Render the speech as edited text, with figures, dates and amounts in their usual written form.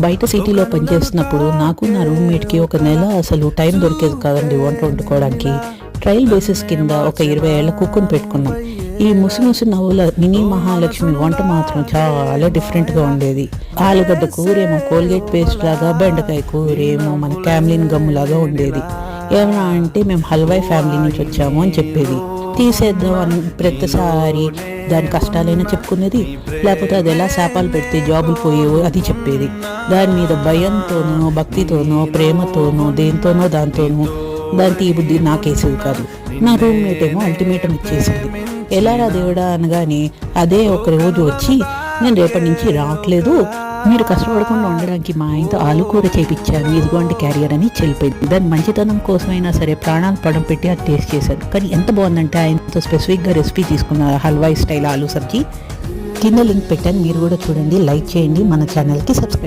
బయట సిటీలో పనిచేస్తున్నప్పుడు నాకు నా రూమ్మేట్కి ఒక నెల అసలు టైం దొరికేది కాదండి వంట వండుకోవడానికి. ట్రయల్ బేసిస్ కింద ఒక 20 ఏళ్ల కుక్కుని పెట్టుకున్నాం. ఈ ముసి నవ్వుల మినీ మహాలక్ష్మి వంట మాత్రం చాలా డిఫరెంట్గా ఉండేది. ఆలుగడ్డ కూరేమో కోల్గేట్ పేస్ట్ లాగా, బెండకాయ కూరేమో మన క్యామ్లిన్ గమ్ములాగా ఉండేది. ఏమన్నా అంటే మేము హల్వాయ్ ఫ్యామిలీ నుంచి వచ్చాము అని చెప్పేది. తీసేద్దాం అని ప్రతిసారి దాని కష్టాలైనా చెప్పుకునేది, లేకపోతే అది ఎలా శాపాలు పెడితే జాబులు పోయేవో అది చెప్పేది. దాని మీద భయంతోనో, భక్తితోనో, ప్రేమతోనో, దేంతోనో దాని తీబుద్ధి నాకేసేది కాదు. నా రూమ్మేట్ ఏమో అల్టిమేటం ఇచ్చేసింది. ఎలారా దేవుడా అనగానే అదే ఒక రోజు వచ్చి, నేను రేపటి నుంచి రావట్లేదు, మీరు కష్టపడకుండా ఉండడానికి మా ఆయనతో ఆలు కూర చేయించాను, ఇదిగోండి క్యారియర్ అని చెల్లిపోయింది. దాని మంచితనం కోసమైనా సరే ప్రాణాలు పడం పెట్టి అది టేస్ట్ చేశాను. కానీ ఎంత బాగుందంటే ఆయనతో స్పెసిఫిక్గా రెసిపీ తీసుకున్నారు, హల్వాయి స్టైల్ ఆలు సబ్జీ. కింద లింక్ పెట్టాను, మీరు కూడా చూడండి, లైక్ చేయండి, మన ఛానల్కి సబ్స్క్రైబ్